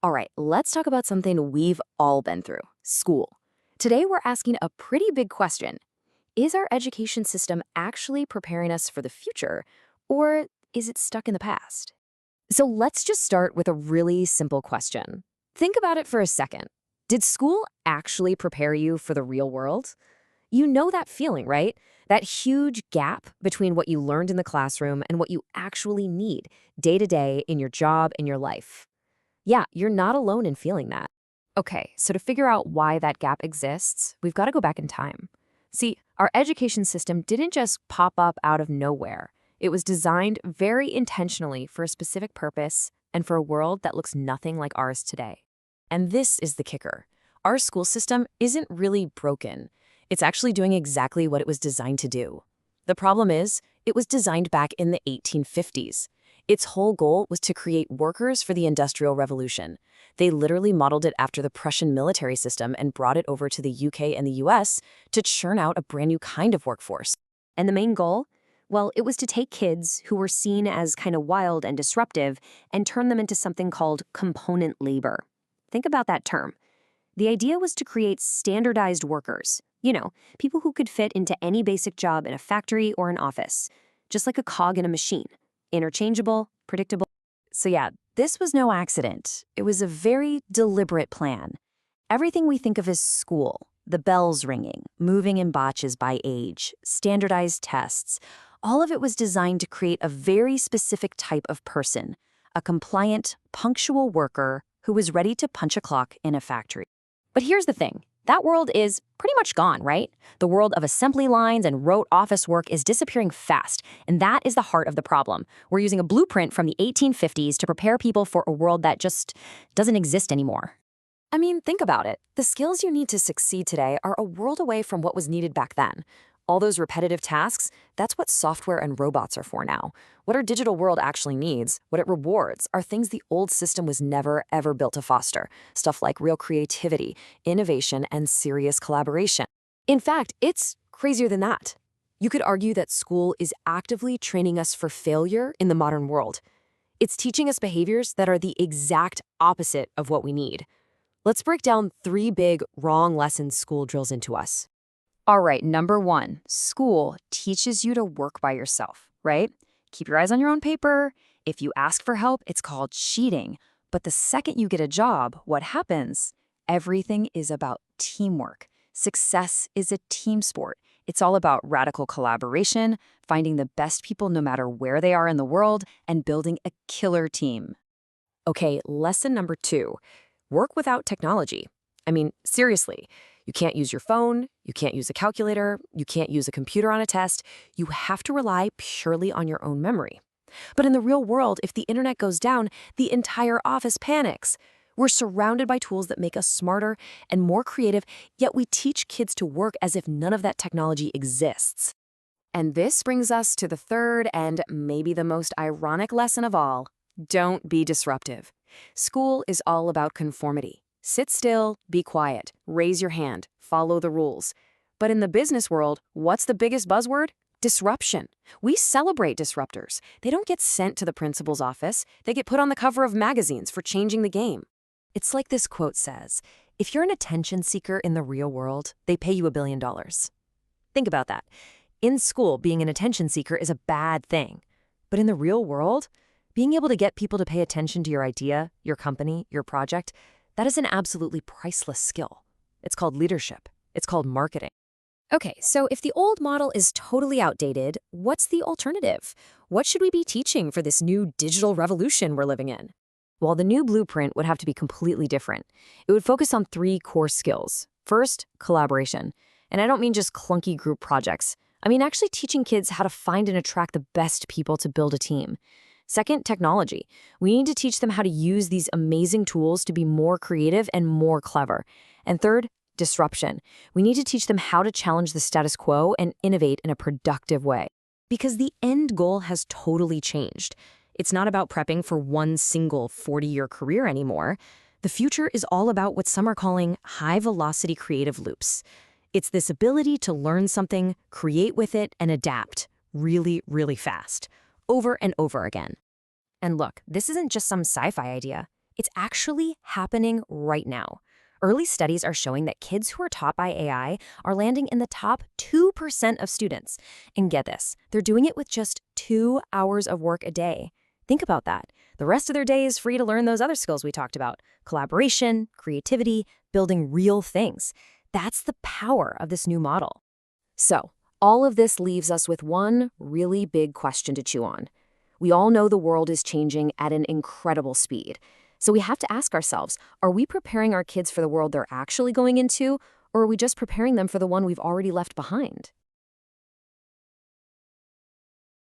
All right, let's talk about something we've all been through, school. Today, we're asking a pretty big question. Is our education system actually preparing us for the future, or is it stuck in the past? So let's just start with a really simple question. Think about it for a second. Did school actually prepare you for the real world? You know that feeling, right? That huge gap between what you learned in the classroom and what you actually need day to day in your job and your life. Yeah, you're not alone in feeling that. Okay, so to figure out why that gap exists, we've got to go back in time. See, our education system didn't just pop up out of nowhere. It was designed very intentionally for a specific purpose and for a world that looks nothing like ours today. And this is the kicker. Our school system isn't really broken. It's actually doing exactly what it was designed to do. The problem is, it was designed back in the 1850s. Its whole goal was to create workers for the Industrial Revolution. They literally modeled it after the Prussian military system and brought it over to the UK and the US to churn out a brand new kind of workforce. And the main goal? Well, it was to take kids who were seen as kind of wild and disruptive and turn them into something called component labor. Think about that term. The idea was to create standardized workers. People who could fit into any basic job in a factory or an office, just like a cog in a machine. Interchangeable, predictable. So yeah, this was no accident. It was a very deliberate plan. Everything we think of as school, the bells ringing, moving in batches by age, standardized tests, all of it was designed to create a very specific type of person, a compliant, punctual worker who was ready to punch a clock in a factory. But here's the thing. That world is pretty much gone, right? The world of assembly lines and rote office work is disappearing fast, and that is the heart of the problem. We're using a blueprint from the 1850s to prepare people for a world that just doesn't exist anymore. I mean, think about it. The skills you need to succeed today are a world away from what was needed back then. All those repetitive tasks, that's what software and robots are for now. What our digital world actually needs, what it rewards, are things the old system was never, ever built to foster. Stuff like real creativity, innovation, and serious collaboration. In fact, it's crazier than that. You could argue that school is actively training us for failure in the modern world. It's teaching us behaviors that are the exact opposite of what we need. Let's break down 3 big wrong lessons school drills into us. All right, number 1, school teaches you to work by yourself, right? Keep your eyes on your own paper. If you ask for help, it's called cheating. But the second you get a job, what happens? Everything is about teamwork. Success is a team sport. It's all about radical collaboration, finding the best people no matter where they are in the world, and building a killer team. Okay, lesson number 2, work without technology. I mean, seriously. You can't use your phone, you can't use a calculator, you can't use a computer on a test. You have to rely purely on your own memory. But in the real world, if the internet goes down, the entire office panics. We're surrounded by tools that make us smarter and more creative, yet we teach kids to work as if none of that technology exists. And this brings us to the third and maybe the most ironic lesson of all. Don't be disruptive. School is all about conformity. Sit still, be quiet, raise your hand, follow the rules. But in the business world, what's the biggest buzzword? Disruption. We celebrate disruptors. They don't get sent to the principal's office. They get put on the cover of magazines for changing the game. It's like this quote says, if you're an attention seeker in the real world, they pay you $1 billion. Think about that. In school, being an attention seeker is a bad thing. But in the real world, being able to get people to pay attention to your idea, your company, your project, that is an absolutely priceless skill. It's called leadership. It's called marketing. Okay, so if the old model is totally outdated, what's the alternative? What should we be teaching for this new digital revolution we're living in? Well, the new blueprint would have to be completely different. It would focus on 3 core skills. First, collaboration. And I don't mean just clunky group projects. I mean actually teaching kids how to find and attract the best people to build a team. Second, technology. We need to teach them how to use these amazing tools to be more creative and more clever. And third, disruption. We need to teach them how to challenge the status quo and innovate in a productive way. Because the end goal has totally changed. It's not about prepping for one single 40-year career anymore. The future is all about what some are calling high-velocity creative loops. It's this ability to learn something, create with it, and adapt really, really fast, over and over again. And look, this isn't just some sci-fi idea. It's actually happening right now. Early studies are showing that kids who are taught by AI are landing in the top 2% of students. And get this, they're doing it with just 2 hours of work a day. Think about that. The rest of their day is free to learn those other skills we talked about: collaboration, creativity, building real things. That's the power of this new model. So, all of this leaves us with one really big question to chew on. We all know the world is changing at an incredible speed. So we have to ask ourselves, are we preparing our kids for the world they're actually going into, or are we just preparing them for the one we've already left behind?